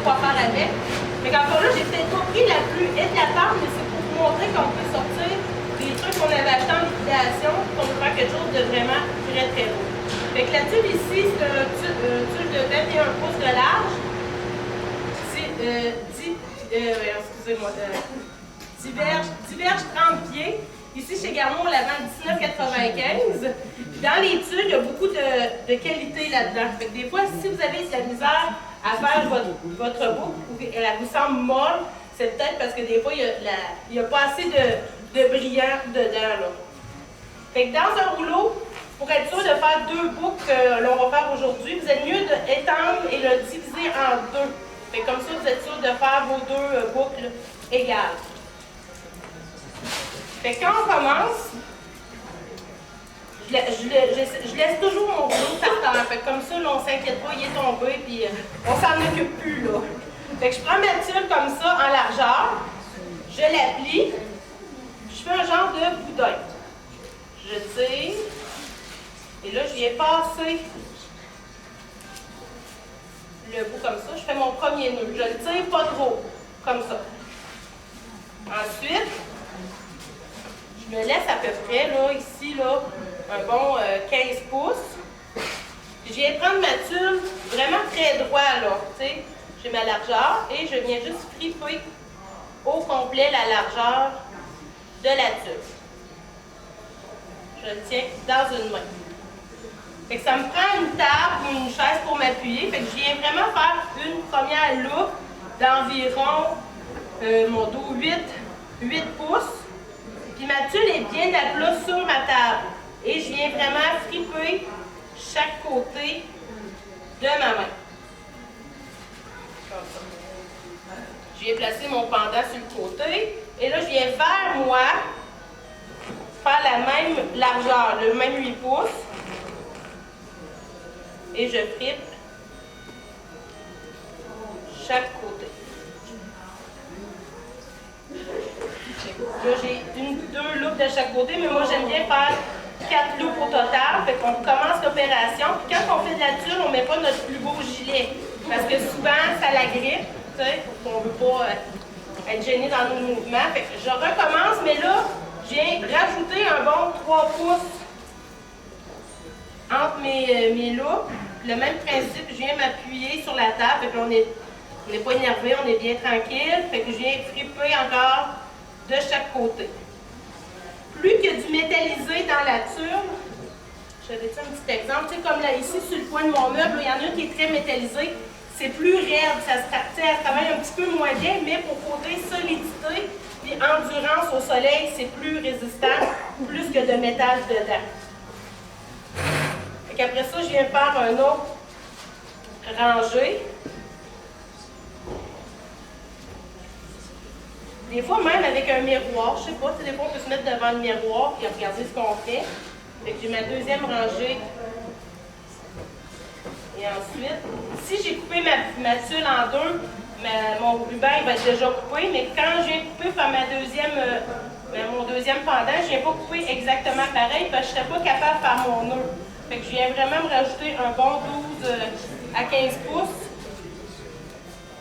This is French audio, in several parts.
quoi faire avec. Mais encore là, j'ai peut-être pas pris la plus éclatante, mais c'est pour vous montrer qu'on peut sortir des trucs qu'on avait achetés en liquidation, qu'on peut faire quelque chose de vraiment très très beau. Fait que la tulle ici, c'est un tulle de 21 pouces de large. Excusez-moi, diverge 30 pieds. Ici, chez Garneau, on la vend à 19,95. Dans les tulles, il y a beaucoup de qualité là-dedans. Fait que des fois, si vous avez de la misère à faire votre boucle, ou qu'elle vous semble molle, c'est peut-être parce que des fois, il n'y a pas assez de brillant dedans. Là. Fait que dans un rouleau, pour être sûr de faire deux boucles que l'on va faire aujourd'hui, vous êtes mieux d'étendre et le diviser en deux. Fait que comme ça, vous êtes sûr de faire vos deux boucles égales. Fait que quand on commence, je laisse toujours mon rouleau par terre. Fait que comme ça, là, on ne s'inquiète pas, il est tombé, puis on s'en occupe plus, là. Fait que je prends ma tuile comme ça, en largeur, je l'applique, je fais un genre de boudin. Je tire, et là, je viens passer le bout comme ça. Je fais mon premier nœud. Je le tire pas trop, comme ça. Ensuite, je me laisse à peu près, là, ici, là, un bon 15 pouces. Puis je viens prendre ma tuile vraiment très droit, là, tu sais. J'ai ma largeur et je viens juste friper au complet la largeur de la tuile. Je le tiens dans une main. Fait que ça me prend une table ou une chaise pour m'appuyer. Fait que je viens vraiment faire une première loupe d'environ, mon dos 8 pouces. Puis ma tuile est bien à plat sur ma table. Et je viens vraiment friper chaque côté de ma main. Comme ça. Je viens placer mon pendant sur le côté. Et là, je viens faire, moi, la même largeur, le même 8 pouces. Et je fripe chaque côté. Là, j'ai deux loupes de chaque côté, mais moi, j'aime bien faire 4 loupes au total. Fait qu'on commence l'opération. Puis quand on fait de la tuile, on ne met pas notre plus beau gilet. Parce que souvent, ça la grippe, tu sais, on ne veut pas être gêné dans nos mouvements. Fait que je recommence, mais là, je viens rajouter un bon 3 pouces entre mes loupes. Le même principe, je viens m'appuyer sur la table. Fait que on n'est pas énervé, on est bien tranquille. Fait que je viens friper encore de chaque côté. Plus qu'il y a du métallisé dans la tuile, je vais te dire un petit exemple. Tu sais, comme là, ici, sur le coin de mon meuble, il y en a une qui est très métallisée. C'est plus raide, elle travaille un petit peu moins bien, mais pour côté solidité et endurance au soleil, c'est plus résistant, plus que de métal dedans. Après ça, je viens faire un autre rangée. Des fois, même avec un miroir, je sais pas, des fois, on peut se mettre devant le miroir et regarder ce qu'on fait. Fait que j'ai ma deuxième rangée. Et ensuite, si j'ai coupé ma tuile en deux, mon ruban il va être déjà coupé, mais quand je viens couper par mon deuxième pendant, je ne viens pas couper exactement pareil parce que je ne serais pas capable de faire mon nœud. Fait que je viens vraiment me rajouter un bon 12 à 15 pouces.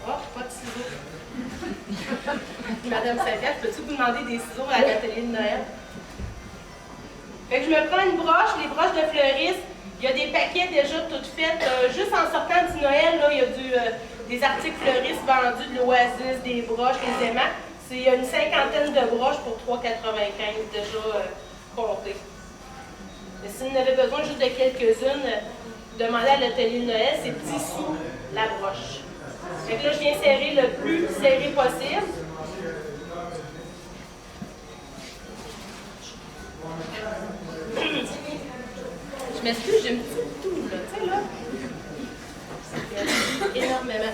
Oh, pas de ciseaux. Madame Saint-Pierre, peux-tu vous demander des ciseaux à l'atelier de Noël? Fait que je me prends une broche, les broches de fleuriste. Il y a des paquets déjà toutes faites. Juste en sortant du Noël, là, il y a des articles fleuristes vendus, de l'Oasis, des broches, des aimants. Il y a une cinquantaine de broches pour 3,95 déjà comptées. Si vous en avez besoin juste de quelques-unes, demandez à l'atelier de Noël, c'est 10 sous la broche. Fait que là, je viens serrer le plus serré possible. Je m'excuse, j'ai un petit tout, là, tu sais, là. Énormément.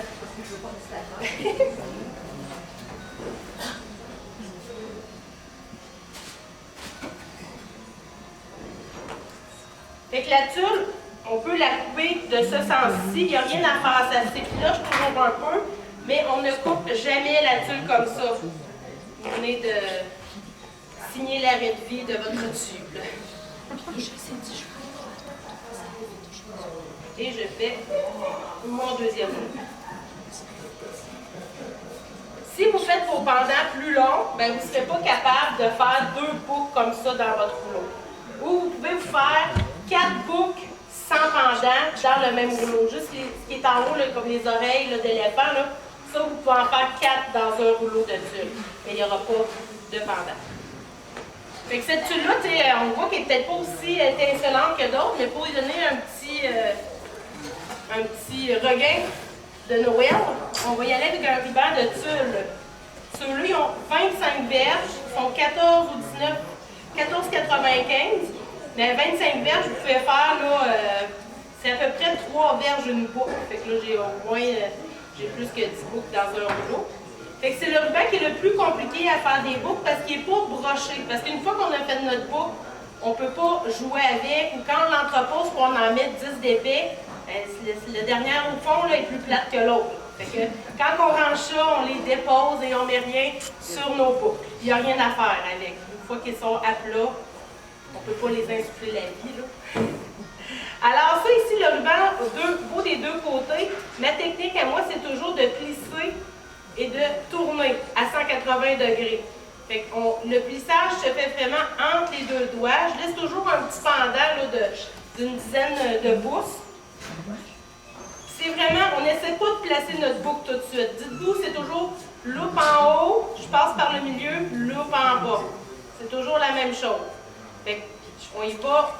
Fait que la tuile, on peut la couper de ce sens-ci. Il n'y a rien à faire, ça s'effiloche toujours un peu, mais on ne coupe jamais la tuile comme ça. Vous venez de signer l'arrêt de vie de votre tube. Et je fais mon deuxième nœud. Si vous faites vos pendants plus longs, ben, vous ne serez pas capable de faire 2 boucles comme ça dans votre rouleau. Ou vous pouvez vous faire 4 boucles sans pendant dans le même rouleau. Juste ce qui est en haut, là, comme les oreilles d'éléphant, ça, vous pouvez en faire 4 dans un rouleau de tulle. Mais il n'y aura pas de pendant. Fait que cette tulle-là, on voit qu'elle n'est peut-être pas aussi étincelante que d'autres, mais pour lui donner un petit regain de Noël, on va y aller avec un ruban de tulle. Ceux-là, ils ont 25 verges, ils sont 14 ou 19, 14,95. Mais 25 verges, vous pouvez faire, là, c'est à peu près 3 verges une boucle. Fait que là, j'ai au moins, j'ai plus que 10 boucles dans un rouleau. Fait que c'est le ruban qui est le plus compliqué à faire des boucles parce qu'il n'est pas broché. Parce qu'une fois qu'on a fait notre boucle, on ne peut pas jouer avec. Ou quand on l'entrepose pour en mettre 10 d'épais, le dernier au fond là, est plus plate que l'autre. Fait que quand on range ça, on les dépose et on ne met rien sur nos boucles. Il n'y a rien à faire avec. Une fois qu'ils sont à plat, on ne peut pas les insuffler la vie. Là. Alors ça ici, le ruban beau des deux côtés. Ma technique à moi, c'est toujours de plisser et de tourner à 180 degrés. Fait que le plissage se fait vraiment entre les deux doigts. Je laisse toujours un petit pendant d'une dizaine de pouces. C'est vraiment, on n'essaie pas de placer notre boucle tout de suite. Dites-vous, c'est toujours loupe en haut, je passe par le milieu, loupe en bas. C'est toujours la même chose. Fait qu'on y va,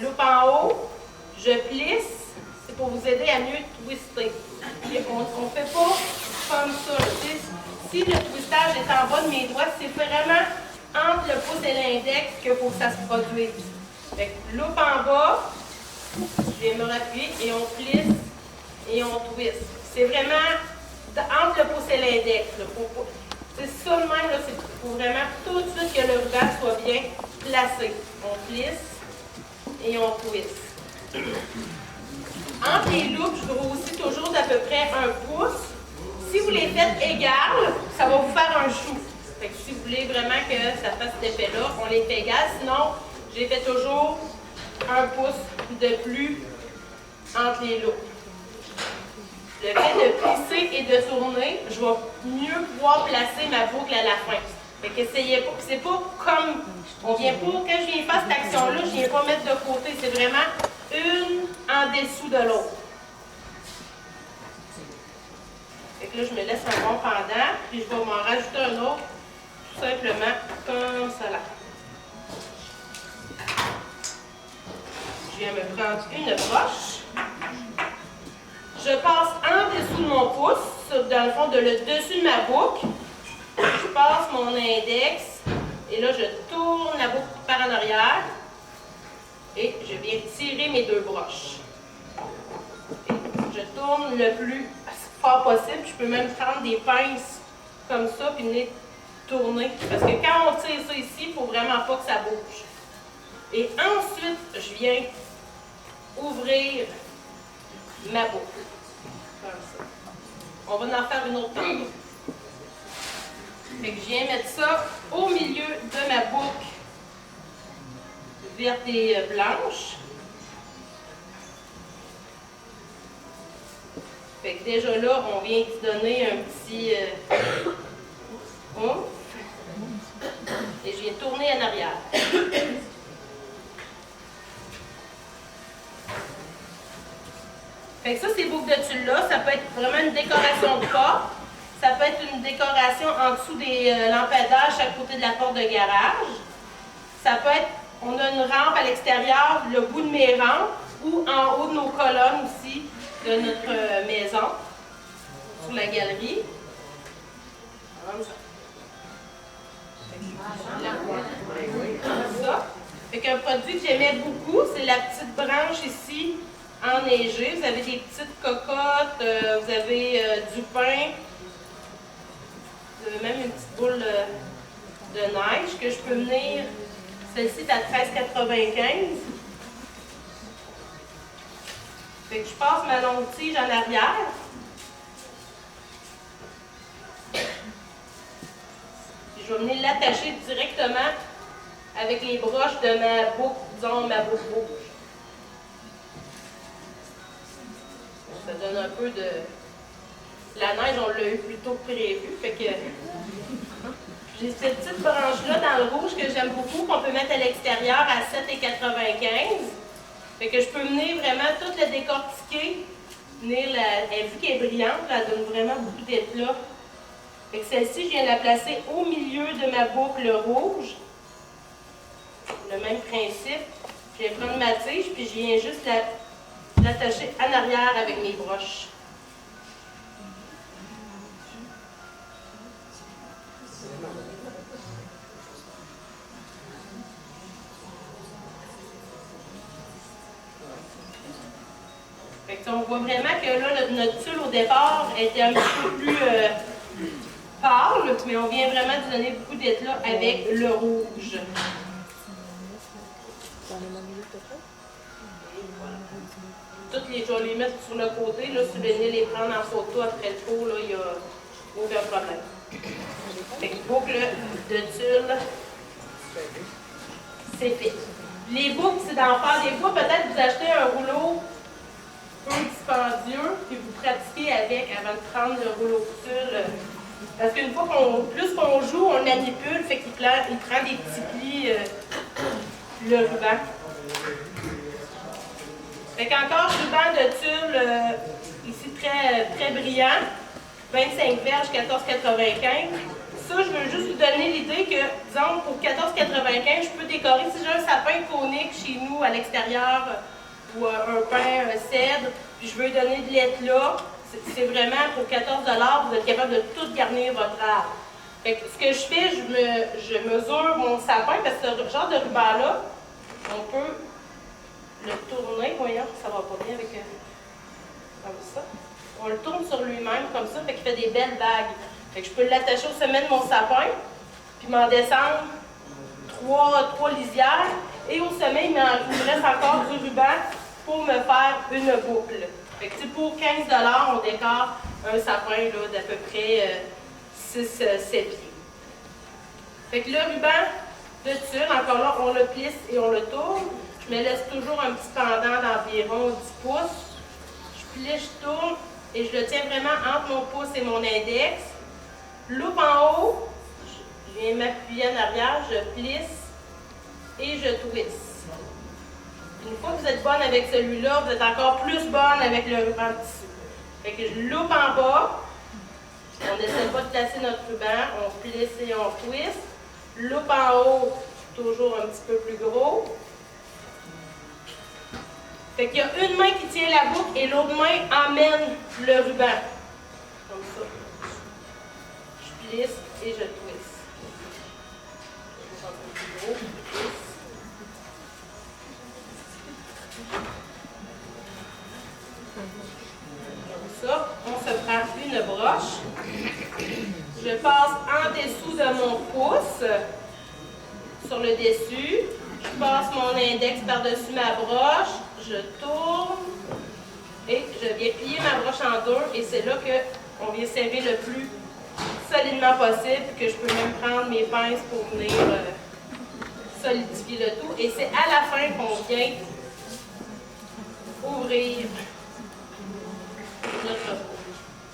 loupe en haut, je plisse, c'est pour vous aider à mieux twister. Et on ne fait pas comme ça. Si le twistage est en bas de mes doigts, c'est vraiment entre le pouce et l'index qu'il faut que ça se produise. Fait que loupe en bas, je vais me rappuyer et on plisse et on twist. C'est vraiment entre le pouce et l'index. C'est ça de même, il faut vraiment tout de suite que le ruban soit bien placé. On plisse et on twist. Entre les loupes, je grossis toujours d'à peu près 1 pouce. Si vous les faites égales, ça va vous faire un chou. Fait que si vous voulez vraiment que ça fasse cet effet-là, on les fait égales. Sinon, j'ai fait toujours 1 pouce de plus entre les loupes. Le fait de plisser et de tourner, je vais mieux pouvoir placer ma boucle à la fin. Fait qu'essayez pas. C'est pas comme, on vient pas, quand je viens faire cette action-là, je viens pas mettre de côté. C'est vraiment une en dessous de l'autre. Fait que là, je me laisse un bon pendant, puis je vais m'en rajouter un autre, tout simplement comme ça là. Je viens me prendre une broche. Je passe en dessous de mon pouce, dans le fond, le dessus de ma boucle. Je passe mon index, et là, je tourne la boucle par en arrière, et je viens tirer mes 2 broches. Et je tourne le plus fort possible. Je peux même prendre des pinces comme ça, puis venir tourner. Parce que quand on tire ça ici, il ne faut vraiment pas que ça bouge. Et ensuite, je viens ouvrir ma boucle. Comme ça. On va en faire une autre tantôt. Fait que je viens mettre ça au milieu de ma boucle verte et blanche. Fait que déjà là, on vient de donner un petit oomph. Et je viens tourner en arrière. Fait que ça, ces boucles de tulle-là, ça peut être vraiment une décoration de porte. Ça peut être une décoration en dessous des lampadaires à chaque côté de la porte de garage. Ça peut être, on a une rampe à l'extérieur, le bout de mes rampes, ou en haut de nos colonnes aussi de notre maison, sur la galerie. Comme ça. Fait qu'un produit que j'aimais beaucoup, c'est la petite branche ici, enneigée. Vous avez des petites cocottes, vous avez du pain, vous avez même une petite boule de neige que je peux venir. Celle-ci est à 13,95. Fait que je passe ma longue tige en arrière. Puis je vais venir l'attacher directement avec les broches de ma boucle, disons ma boucle rouge. Ça donne un peu de la neige, on l'a eu plus tôt que prévu. Fait que j'ai cette petite branche-là dans le rouge que j'aime beaucoup, qu'on peut mettre à l'extérieur à 7,95. Fait que je peux venir vraiment tout le décortiquer. Vu qu'elle est brillante, elle donne vraiment beaucoup d'éclat. Fait que celle-ci, je viens la placer au milieu de ma boucle rouge. Le même principe. Je viens prendre ma tige, puis je viens juste l'attacher en arrière avec mes broches. Fait que on voit vraiment que là, notre tulle au départ était un petit peu plus pâle, mais on vient vraiment de donner beaucoup d'éclat avec le rouge. Toutes je vais les mettre sur le côté. Là, si vous venez les prendre en photo après le cours, il n'y a aucun problème. Fait que boucle de tulle, c'est fait. Les boucles, c'est d'en faire des fois. Peut-être vous achetez un rouleau peu dispendieux, puis vous pratiquez avec avant de prendre le rouleau de tulle. Parce qu'une fois plus qu'on joue, on manipule, fait qu'il prend des petits plis, le ruban. Fait qu'encore ruban de tulle, ici très, très brillant, 25 verges, 14,95. Ça, je veux juste vous donner l'idée que, disons, pour 14,95, je peux décorer, si j'ai un sapin conique chez nous à l'extérieur, ou un pin, un cèdre, puis je veux lui donner de l'éclat, c'est vraiment pour 14 $, vous êtes capable de tout garnir votre arbre. Fait que ce que je fais, je mesure mon sapin, parce que ce genre de ruban-là, on peut le tourner, voyons, ça va pas bien avec comme ça. On le tourne sur lui-même comme ça, fait qu'il fait des belles bagues. Fait que je peux l'attacher au sommet de mon sapin, puis m'en descendre trois lisières, et au sommet, il me reste encore du ruban pour me faire une boucle. Fait que pour 15 $, on décore un sapin d'à peu près 6-7 pieds. Fait que le ruban de tulle, encore là, on le plisse et on le tourne. Je me laisse toujours un petit pendant d'environ 10 pouces. Je plie, je tourne et je le tiens vraiment entre mon pouce et mon index. Loupe en haut, je viens m'appuyer en arrière, je plisse et je twist. Une fois que vous êtes bonne avec celui-là, vous êtes encore plus bonne avec le ruban de tissu. Fait que je loupe en bas, on n'essaie pas de placer notre ruban, on plisse et on twist. Loupe en haut, toujours un petit peu plus gros. Fait qu'il y a une main qui tient la boucle et l'autre main emmène le ruban. Comme ça. Je plisse et je twist. Un peu plus gros, je plisse. Comme ça, on se prend une broche. Je passe en dessous de mon pouce, sur le dessus. Je passe mon index par-dessus ma broche, je tourne et je viens plier ma broche en deux et c'est là qu'on vient serrer le plus solidement possible, que je peux même prendre mes pinces pour venir solidifier le tout. Et c'est à la fin qu'on vient ouvrir notre pot.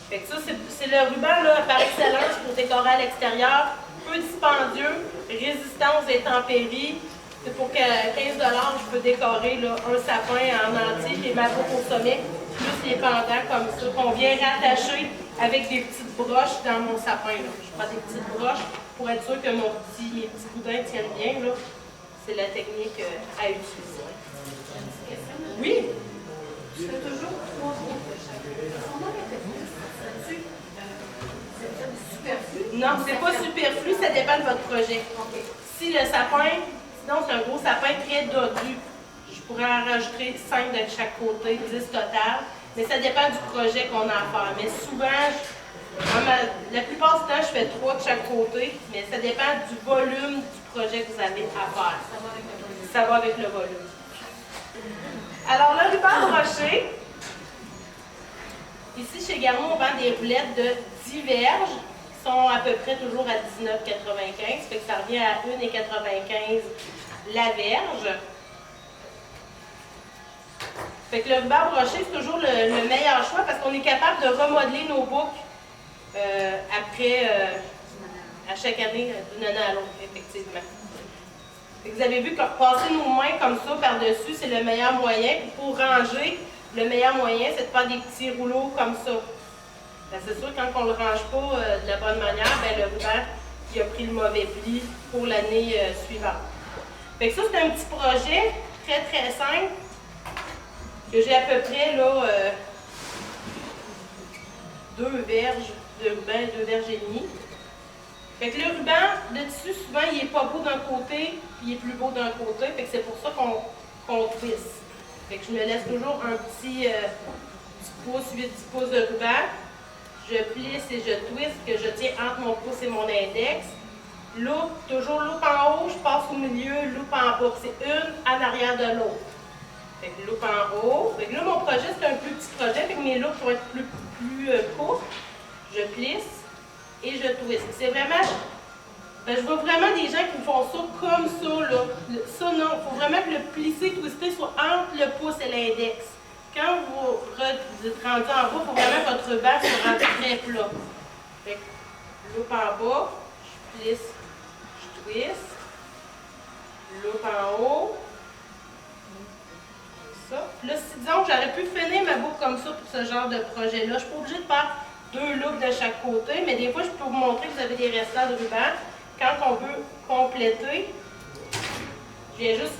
Fait que ça, c'est le ruban là, par excellence pour décorer à l'extérieur, peu dispendieux, résistant aux intempéries. C'est pour que 15 $, je peux décorer là, un sapin en entier et ma boucle au sommet, plus les pendants comme ça, qu'on vient rattacher avec des petites broches dans mon sapin. Là. Je prends des petites broches pour être sûr que mes petits boudins tiennent bien. C'est la technique à utiliser. Oui? Je fais toujours 3 boucles. Superflu? Non, c'est pas superflu, ça dépend de votre projet. Okay. Si le sapin, sinon c'est un gros sapin très dodu, je pourrais en rajouter 5 de chaque côté, 10 total, mais ça dépend du projet qu'on a à faire. Mais souvent, la plupart du temps, je fais 3 de chaque côté, mais ça dépend du volume du projet que vous avez à faire. Ça va avec le volume. Alors, le ruban broché, ici chez Garneau, on vend des roulettes de 10 verges, qui sont à peu près toujours à 19,95, fait que ça revient à 1,95 la verge. Fait que le ruban broché, c'est toujours le meilleur choix parce qu'on est capable de remodeler nos boucles après, à chaque année, d'une année à l'autre, effectivement. Et vous avez vu que passer nos mains comme ça par-dessus, c'est le meilleur moyen. Puis pour ranger, le meilleur moyen, c'est de faire des petits rouleaux comme ça. C'est sûr, quand on ne le range pas de la bonne manière, ben, le ruban il a pris le mauvais pli pour l'année suivante. Fait que ça, c'est un petit projet très, très simple que j'ai à peu près là, 2 verges de ruban, 2 verges et demie. Fait que le ruban, de tissu, souvent, il n'est pas beau d'un côté, puis il est plus beau d'un côté. Fait que c'est pour ça qu'on twist. Fait que je me laisse toujours un petit 10 pouces, 8-10 pouces de ruban. Je plisse et je twist, que je tiens entre mon pouce et mon index. Loupe, toujours loupe en haut, je passe au milieu, loupe en bas. C'est une en arrière de l'autre. Fait que loupe en haut. Fait que là, mon projet, c'est un plus petit projet, fait que mes loupes vont être plus courtes. Je plisse et je twist. C'est vraiment, ben, je vois vraiment des gens qui font ça comme ça, là. Ça, non, il faut vraiment que le plissé, twisté soit entre le pouce et l'index. Quand vous êtes rendu en bas, il faut vraiment que votre ruban soit rendu très plat. Fait que loupe en bas, je plisse, je twist. Loupe en haut. Ça. Puis là, si disons que j'aurais pu finir ma boucle comme ça pour ce genre de projet-là, je ne suis pas obligée de faire 2 loupes de chaque côté, mais des fois, je peux vous montrer que vous avez des restants de ruban. Quand on veut compléter, je viens juste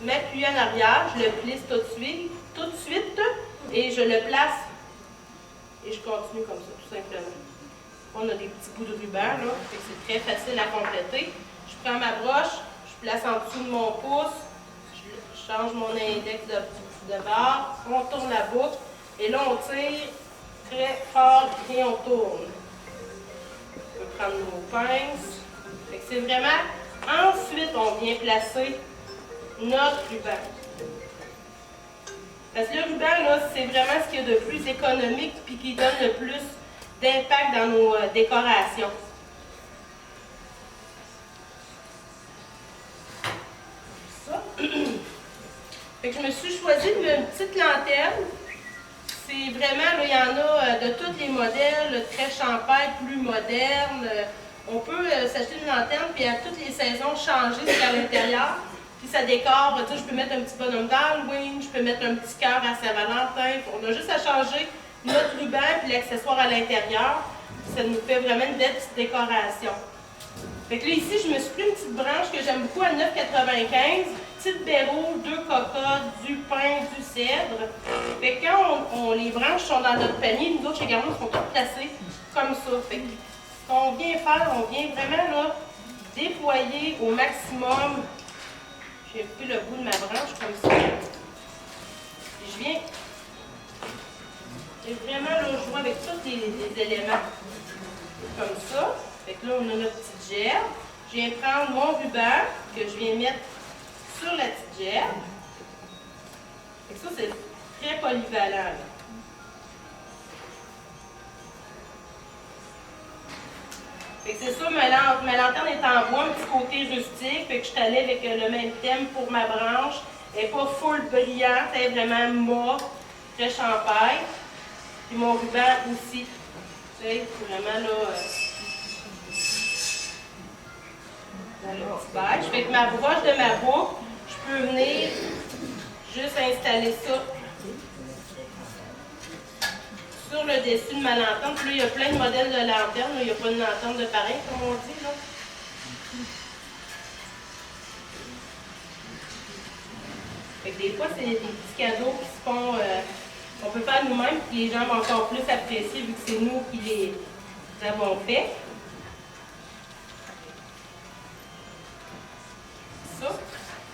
m'appuyer en arrière, je le plisse tout de suite, et je le place. Et je continue comme ça, tout simplement. On a des petits bouts de ruban, là, c'est très facile à compléter. Je prends ma broche, je place en dessous de mon pouce, je change mon index de barre, on tourne la boucle, et là, on tire très fort et on tourne. On peut prendre nos pinces. C'est vraiment, ensuite, on vient placer notre ruban. Parce que le ruban, là, c'est vraiment ce qu'il y a de plus économique et qui donne le plus d'impact dans nos décorations. Ça. Fait que je me suis choisi une petite lanterne. C'est vraiment, là, il y en a de tous les modèles, très champêtre, plus moderne. On peut s'acheter une lanterne puis à toutes les saisons changer ce qu'il y a à l'intérieur. Puis ça décore, tu sais, je peux mettre un petit bonhomme d'Halloween, je peux mettre un petit cœur à Saint-Valentin. On a juste à changer notre ruban puis l'accessoire à l'intérieur. Ça nous fait vraiment une belle petite décoration. Fait que là, ici, je me suis pris une petite branche que j'aime beaucoup à 9,95. Petite berrou, 2 cocottes, du pin, du cèdre. Fait que quand les branches sont dans notre panier, nous autres, chez Garneau, sont toutes placées comme ça. Fait que ce qu'on vient faire, on vient vraiment là, déployer au maximum. J'ai pris le bout de ma branche comme ça. Et je viens vraiment là, jouer avec tous les éléments. Comme ça. Fait que là, on a notre petite gerbe. Je viens prendre mon ruban que je viens mettre sur la petite gerbe. Fait que ça, c'est très polyvalent. Là. Fait que c'est ça, ma lanterne est en bois, un petit côté rustique. Fait que je suis allée avec le même thème pour ma branche. Elle n'est pas full brillante, elle est vraiment mauve, très champêtre. Puis mon ruban aussi. Tu sais, c'est vraiment là. Dans le petit beige. Fait que ma broche de ma boucle, je peux venir juste installer ça sur le dessus de ma lanterne. Puis là, il y a plein de modèles de lanternes. Il n'y a pas une lanterne de pareil, comme on dit. Là. Fait que des fois, c'est des petits cadeaux qui se font, on peut faire nous-mêmes, puis les gens vont encore plus apprécier vu que c'est nous qui les avons fait. Ça.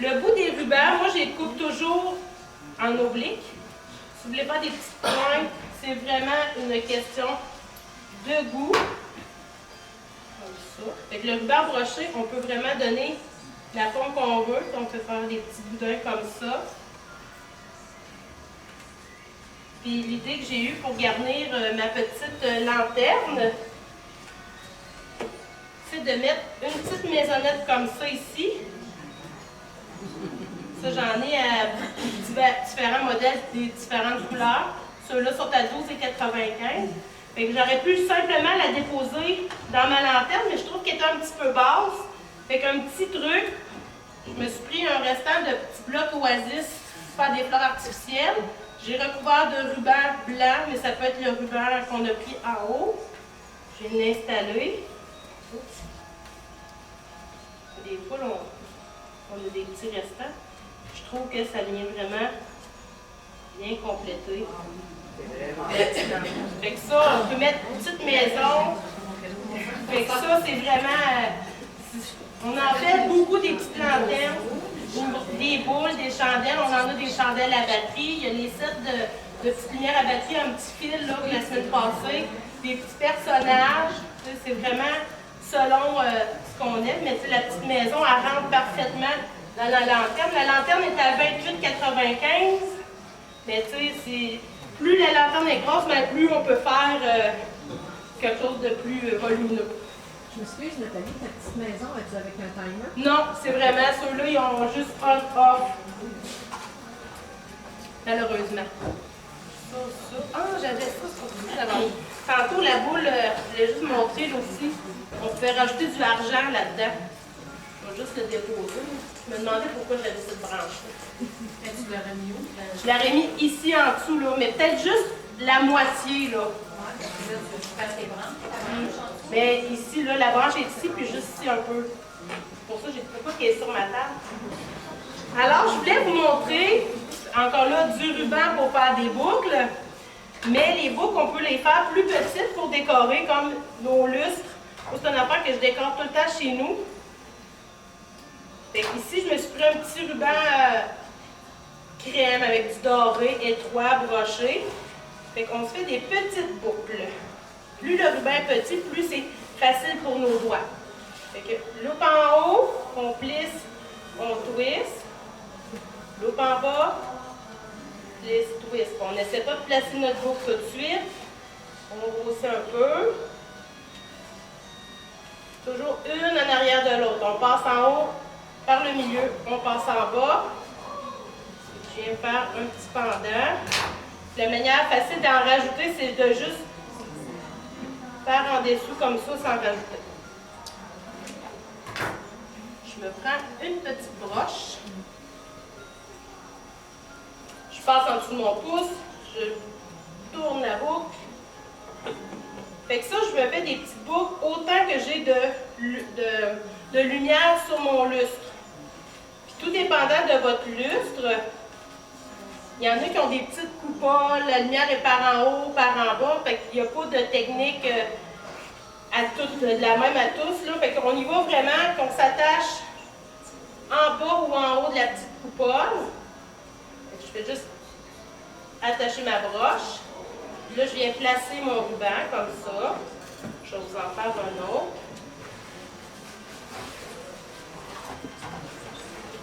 Le bout des rubans, moi, je les coupe toujours en oblique. Si vous voulez pas des petites pointes, c'est vraiment une question de goût. Comme ça. Fait que le ruban broché, on peut vraiment donner la forme qu'on veut. Donc, on peut faire des petits boudins comme ça. Puis l'idée que j'ai eue pour garnir ma petite lanterne, c'est de mettre une petite maisonnette comme ça ici. Ça, j'en ai à différents modèles, des différentes couleurs. Ceux-là sont à 12,95 $. Fait que j'aurais pu simplement la déposer dans ma lanterne, mais je trouve qu'elle est un petit peu basse. Fait qu'un petit truc, je me suis pris un restant de petits blocs Oasis pour faire des fleurs artificielles. J'ai recouvert de ruban blanc, mais ça peut être le ruban qu'on a pris en haut. Je vais l'installer. Des fois, on a des petits restants. Je trouve que ça vient vraiment bien compléter. Fait que ça, on peut mettre une petite maison. Fait que ça, c'est vraiment... On en fait beaucoup des petites lanternes, des boules, des chandelles. On en a des chandelles à batterie. Il y a les sets de petites lumières à batterie, un petit fil là, la semaine passée. Des petits personnages. C'est vraiment selon ce qu'on aime. Mais la petite maison, elle rentre parfaitement dans la lanterne. La lanterne est à 28,95. Mais tu sais, plus la lanterne est grosse, mais plus on peut faire quelque chose de plus volumineux. Je m'excuse, Nathalie, ta petite maison, es-tu avec un timer? Non, c'est vraiment ceux-là, ils ont juste on-off. Malheureusement. Ah, j'avais ça. Tantôt, la boule, je voulais juste montrer là aussi. On pouvait rajouter du argent là-dedans. Je vais juste le déposer. Je me demandais pourquoi j'avais cette branche-là. Et tu l'aurais mis où? Je l'aurais mis ici en dessous, là, mais peut-être juste la moitié, là. Mais ici, là, la branche est ici, puis juste ici un peu. Pour ça, j'ai trouvé pas qu'elle est sur ma table. Alors, je voulais vous montrer, encore là, du ruban pour faire des boucles. Mais les boucles, on peut les faire plus petites pour décorer, comme nos lustres. C'est une affaire que je décore tout le temps chez nous. Fait qu'ici, je me suis pris un petit ruban crème avec du doré étroit, broché. Fait qu'on se fait des petites boucles. Plus le ruban est petit, plus c'est facile pour nos doigts. Fait que loupe en haut, on plisse, on twist. Loupe en bas, plisse, twist. On n'essaie pas de placer notre boucle tout de suite. On grossit un peu. Toujours une en arrière de l'autre. On passe en haut par le milieu, on passe en bas. Je viens faire un petit pendant. La manière facile d'en rajouter, c'est de juste faire en dessous comme ça sans rajouter. Je me prends une petite broche. Je passe en dessous de mon pouce. Je tourne la boucle. Fait que ça, je me fais des petites boucles autant que j'ai de lumière sur mon lustre. Puis tout dépendant de votre lustre, il y en a qui ont des petites coupoles, la lumière est par en haut, par en bas, fait qu'il n'y a pas de technique de la même à tous. Là. Fait qu'on y va vraiment, qu'on s'attache en bas ou en haut de la petite coupole. Fait que je fais juste attacher ma broche. Là, je viens placer mon ruban comme ça. Je vais vous en faire un autre.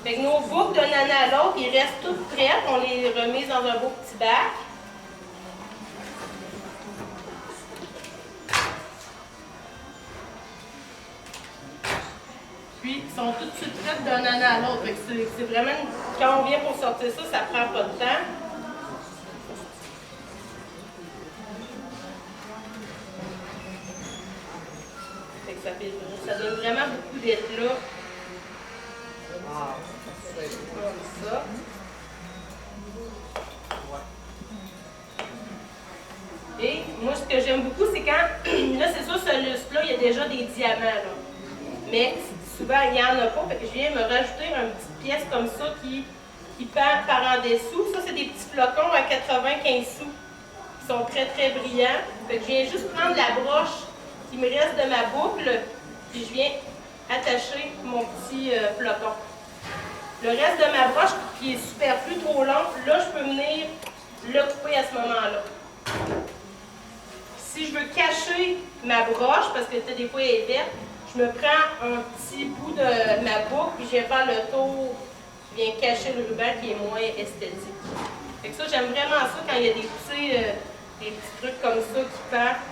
Fait que nos boucles d'un année à l'autre, ils restent toutes prêtes. On les remet dans un beau petit bac. Puis, ils sont toutes de suite prêtes d'un année à l'autre. Fait que c'est vraiment, quand on vient pour sortir ça, ça prend pas de temps. Fait que ça donne vraiment beaucoup d'éclat. Comme ça. Et moi, ce que j'aime beaucoup, c'est quand, là, c'est sûr, ce lustre-là, il y a déjà des diamants, là. Mais souvent, il n'y en a pas. Fait que je viens me rajouter une petite pièce comme ça qui pend par en dessous. Ça, c'est des petits flocons à 95 sous. Ils sont très, très brillants. Fait que je viens juste prendre la broche qui me reste de ma boucle, puis je viens attacher mon petit flocon. Le reste de ma broche, qui est superflu, trop long, là, je peux venir le couper à ce moment-là. Si je veux cacher ma broche, parce que des fois elle est verte, je me prends un petit bout de ma boucle, puis je viens faire le tour, je viens cacher le ruban qui est moins esthétique. Fait que ça, j'aime vraiment ça quand il y a des petits trucs comme ça qui pendent.